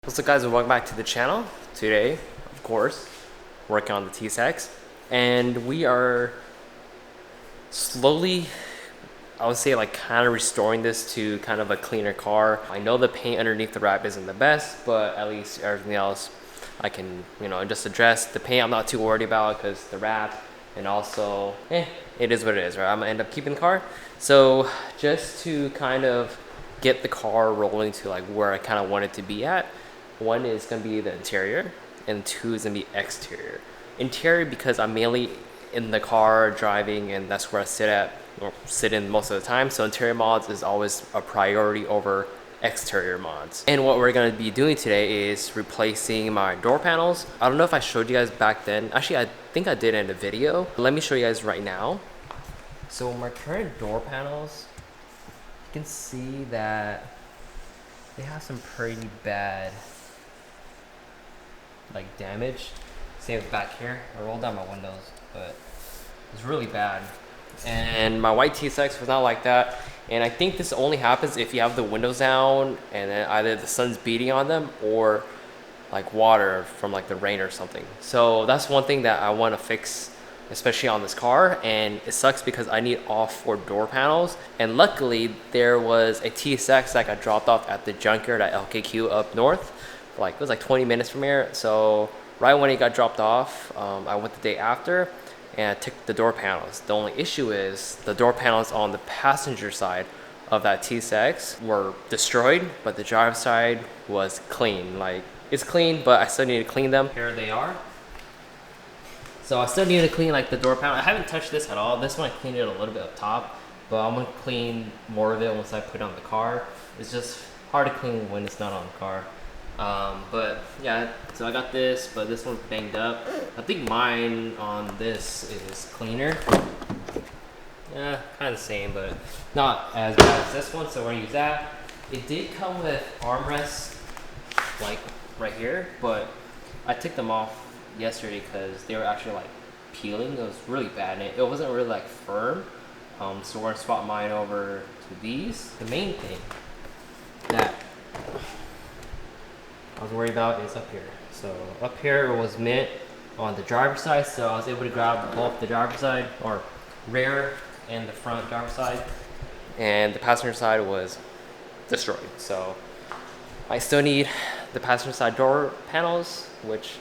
What's up guys, and welcome back to the channel. Today, of course, working on the T-Sex, and we are slowly, I would say, like kind of restoring this to kind of a cleaner car. I know the paint underneath the wrap isn't the best, but at least everything else I can, just address. The paint I'm not too worried about because the wrap, and also, it is what it is, right? I'm gonna end up keeping the car. So just to kind of get the car rolling to like where I kind of want it to be at, one is going to be the interior, and two is going to be exterior. Interior because I'm mainly in the car driving, and that's where I sit in most of the time. So interior mods is always a priority over exterior mods. And what we're going to be doing today is replacing my door panels. I don't know if I showed you guys back then. Actually, I think I did in a video. Let me show you guys right now. So my current door panels, you can see that they have some pretty bad damage. Same with back here. I rolled down my windows, but it's really bad. And my white T-Sex was not like that. And I think this only happens if you have the windows down and then either the sun's beating on them or like water from like the rain or something. So that's one thing that I want to fix, especially on this car. And it sucks because I need all 4 door panels, and luckily there was a T-Sex that got dropped off at the Junkyard at LKQ up north. It was like 20 minutes from here. So right when it got dropped off, I went the day after and I took the door panels. The only issue is the door panels on the passenger side of that T-Sex were destroyed, but the driver's side was clean. Like, it's clean, but I still need to clean them. Here they are. So I still need to clean like the door panel. I haven't touched this at all. This one I cleaned it a little bit up top, but I'm gonna clean more of it once I put it on the car. It's just hard to clean when it's not on the car. But yeah, so I got this, but this one's banged up. I think mine on this is cleaner. Yeah, kind of the same, but not as bad as this one, so we're gonna use that. It did come with armrests, like right here, but I took them off yesterday because they were actually like peeling. It was really bad, and it wasn't really like firm. So we're gonna swap mine over to these. The main thing that I was worried about is up here. So up here was mint on the driver's side, so I was able to grab both the driver's side or rear and the front driver's side, and the passenger side was destroyed. So I still need the passenger side door panels, which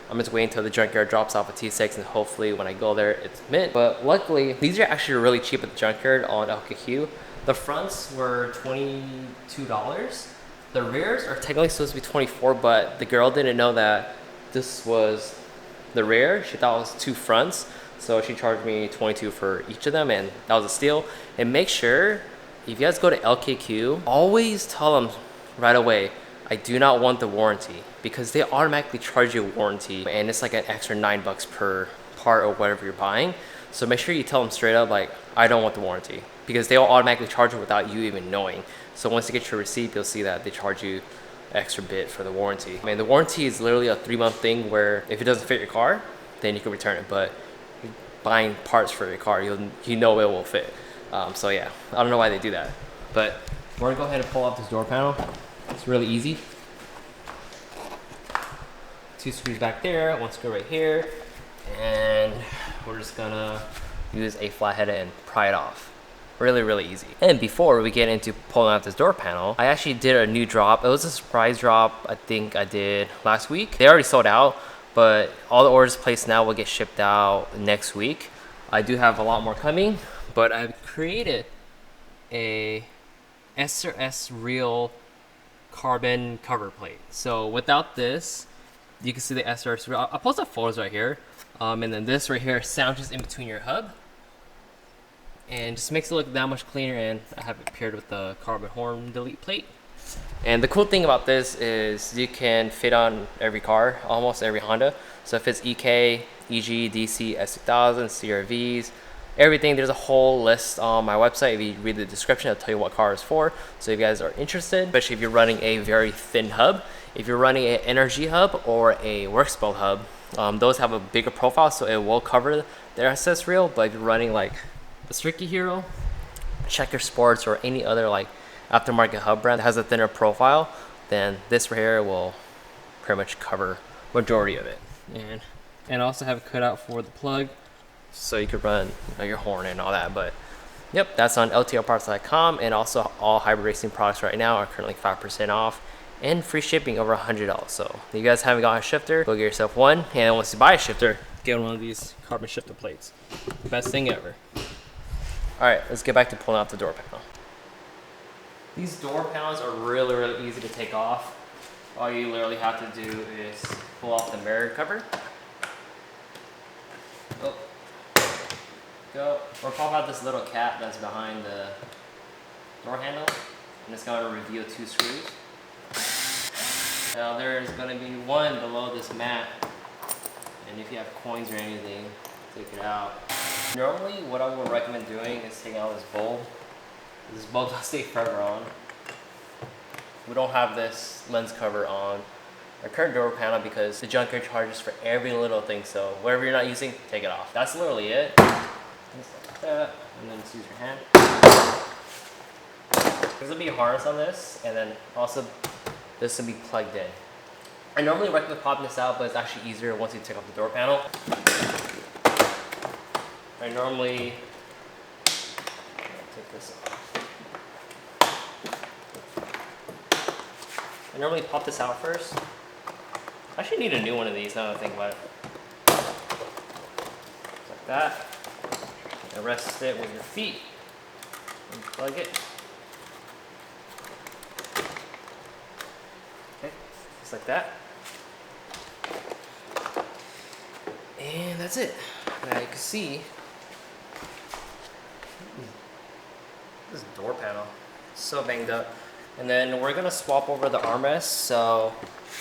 I'm just waiting until the Junkyard drops off a T-Sex, and hopefully when I go there it's mint. But luckily these are actually really cheap at the Junkyard on LKQ. The fronts were $22. The rears are technically supposed to be 24, but the girl didn't know that this was the rear. She thought it was 2 fronts, so she charged me 22 for each of them, and that was a steal. And make sure, if you guys go to LKQ, always tell them right away, I do not want the warranty, because they automatically charge you a warranty, and it's like an extra $9 per part or whatever you're buying. So make sure you tell them straight up, like, I don't want the warranty, because they'll automatically charge it without you even knowing. So once you get your receipt, you'll see that they charge you extra bit for the warranty. I mean, the warranty is literally a 3-month thing where if it doesn't fit your car, then you can return it. But you're buying parts for your car, you know it will fit. So yeah, I don't know why they do that. But we're gonna go ahead and pull off this door panel. It's really easy. 2 screws back there, 1 screw right here, and we're just gonna use a flathead and pry it off. Really easy. And before we get into pulling out this door panel, I actually did a new drop. It was a surprise drop I think I did last week. They already sold out, but all the orders placed now will get shipped out next week. I do have a lot more coming, but I've created a SRS Real carbon cover plate. So without this, you can see the SRS Real. I'll post up photos right here. And then this right here sandwiches in between your hub, and just makes it look that much cleaner. And I have it paired with the carbon horn delete plate. And the cool thing about this is you can fit on every car, almost every Honda. So if it's EK, EG, DC, S2000, CRVs, everything, there's a whole list on my website. If you read the description, it'll tell you what car it's for. So if you guys are interested, especially if you're running a very thin hub, if you're running an NRG hub or a Workspace hub, those have a bigger profile, so it will cover the SS Real. But if you're running like the Stricky Hero, Checker Sports, or any other like aftermarket hub brand that has a thinner profile, then this right here will pretty much cover majority of it. And also have a cutout for the plug, so you could run your horn and all that. But yep, that's on LTLParts.com, and also all hybrid racing products right now are currently 5% off and free shipping over $100. So if you guys haven't got a shifter, go get yourself one, and once you buy a shifter, get one of these carbon shifter plates. Best thing ever. All right, let's get back to pulling out the door panel. These door panels are really easy to take off. All you literally have to do is pull off the mirror cover. Oh. Go. Or pop out this little cap that's behind the door handle, and it's going to reveal 2 screws. Now there's going to be one below this mat, and if you have coins or anything, take it out. Normally what I would recommend doing is taking out this bulb. This bulb does stay forever on. We don't have this lens cover on our current door panel because the Junkyard charges for every little thing, so whatever you're not using, take it off. That's literally it. Just like that, and then just use your hand. There's gonna be a harness on this, and then also this will be plugged in. I normally recommend popping this out, but it's actually easier once you take off the door panel. I normally take this off. I normally pop this out first. I actually need a new one of these now that I think about it. Just like that. And rest it with your feet. And plug it. Okay, just like that. And that's it. Now you can see this door panel, so banged up. And then we're gonna swap over the armrest. So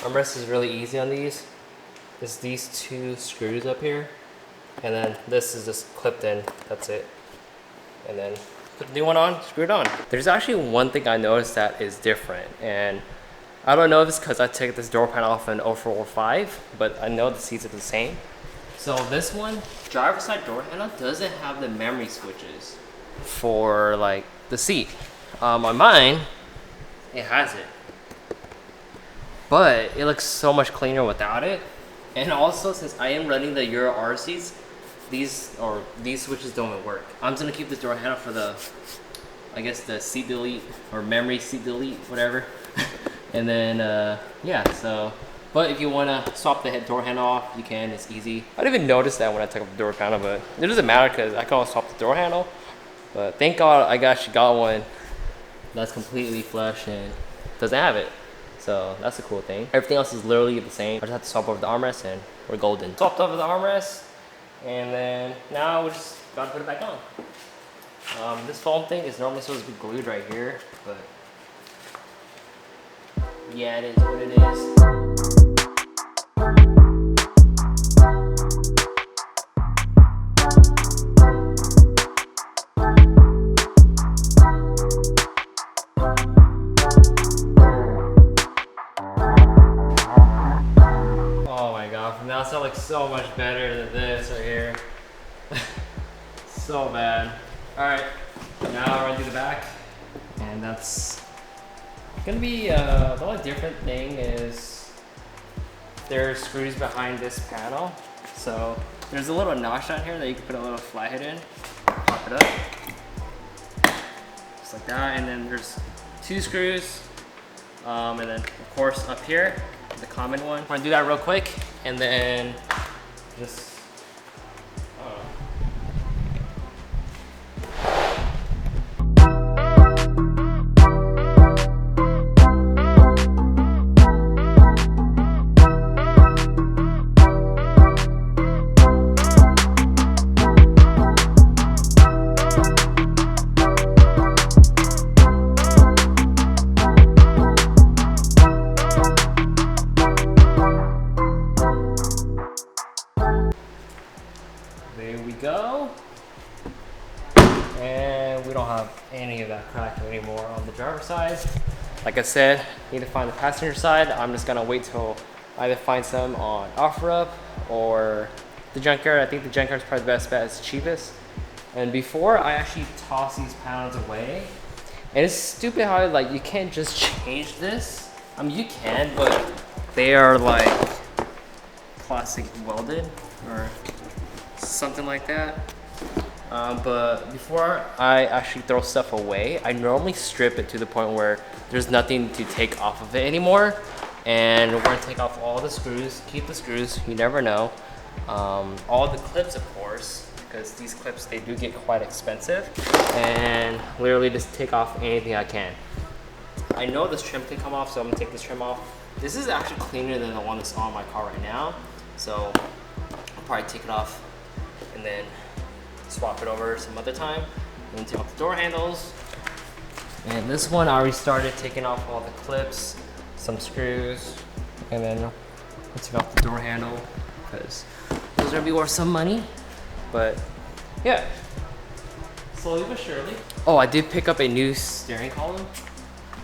armrest is really easy on these. It's these 2 screws up here, and then this is just clipped in. That's it. And then put the new one on, screw it on. There's actually one thing I noticed that is different, and I don't know if it's because I took this door panel off an 0405, but I know the seats are the same. So this one, driver's side door handle, doesn't have the memory switches for like the seat. On mine, it has it, but it looks so much cleaner without it. And also, since I am running the Euro R seats, these switches don't work. I'm just gonna keep this door handle for the, I guess, the seat delete or memory seat delete, whatever. And then yeah, so, but if you want to swap the door handle off, you can. It's easy. I didn't even notice that when I took off the door panel, but it doesn't matter because I can always swap the door handle. But thank God I actually got one that's completely flush and doesn't have it. So that's a cool thing. Everything else is literally the same. I just have to swap over the armrest and we're golden. Swapped over the armrest, and then now we're just about to put it back on. This foam thing is normally supposed to be glued right here, but yeah, it is what it is. Now it's like so much better than this right here. So bad. All right, now we're gonna do the back, and that's gonna be the only different thing is there's screws behind this panel. So there's a little notch down here that you can put a little flathead in, pop it up, just like that. And then there's 2 screws, and then of course up here, the common one. I'm gonna do that real quick, and then just, there we go. And we don't have any of that crack anymore on the driver's side. Like I said, need to find the passenger side. I'm just gonna wait till I either find some on OfferUp or the Junkyard. I think the Junkyard is probably the best bet, it's the cheapest. And before I actually toss these panels away, and it's stupid how like you can't just change this I mean, you can, but they are like plastic welded or something like that. But before I actually throw stuff away, I normally strip it to the point where there's nothing to take off of it anymore. And we're gonna take off all the screws, keep the screws, you never know. All the clips, of course, because these clips, they do get quite expensive. And literally just take off anything I can. I know this trim can come off, so I'm gonna take this trim off. This is actually cleaner than the one that's on my car right now. So I'll probably take it off and then swap it over some other time. And then take off the door handles. And this one, I already started taking off all the clips, some screws, and then I'll take off the door handle because those are gonna be worth some money. But yeah, slowly but surely. Oh, I did pick up a new steering column.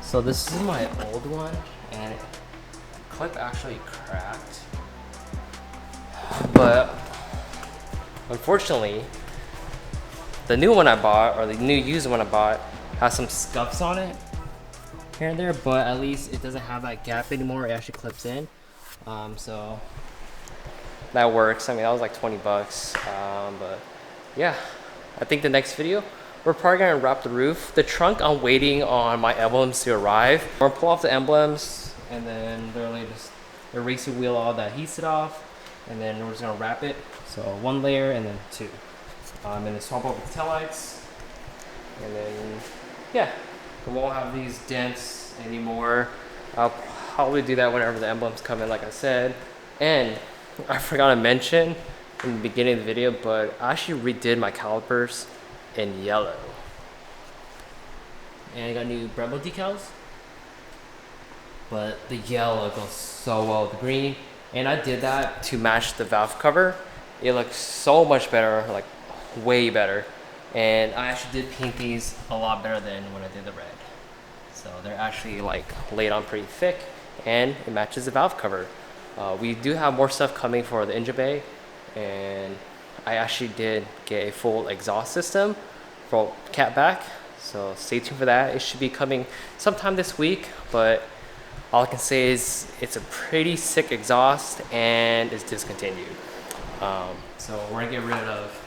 So this is my old one, and the clip actually cracked. But unfortunately, the new one I bought, or the new used one I bought, has some scuffs on it here and there, but at least it doesn't have that gap anymore. It actually clips in. So that works. I mean, that was like 20 bucks. But yeah, I think the next video, we're probably gonna wrap the roof. The trunk, I'm waiting on my emblems to arrive. We're gonna pull off the emblems and then literally just erase the wheel, all that heats it off, and then we're just gonna wrap it. So one layer and then two. And then swap over the taillights, and then yeah, we won't have these dents anymore. I'll probably do that whenever the emblems come in, like I said. And I forgot to mention in the beginning of the video, but I actually redid my calipers in yellow. And I got new Brembo decals, but the yellow goes so well with the green. And I did that to match the valve cover. It looks so much better, like way better. And I actually did paint these a lot better than when I did the red. So they're actually like laid on pretty thick, and it matches the valve cover. We do have more stuff coming for the engine bay, and I actually did get a full exhaust system for catback, so stay tuned for that. It should be coming sometime this week, but all I can say is it's a pretty sick exhaust and it's discontinued. So we're gonna get rid of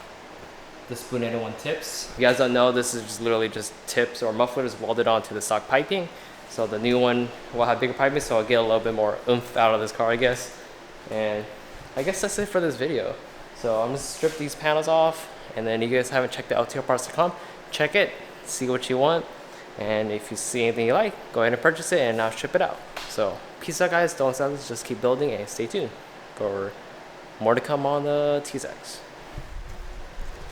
the Spoon 801 tips. If you guys don't know, this is just literally just tips or mufflers welded onto the stock piping. So the new one will have bigger piping, so I'll get a little bit more oomph out of this car, I guess. And I guess that's it for this video. So I'm gonna strip these panels off, and then you guys haven't checked the LTLParts.com, check it, see what you want, and if you see anything you like, go ahead and purchase it, and I'll ship it out. So peace out, guys. Don't stop, just keep building and stay tuned for more to come on the TSX.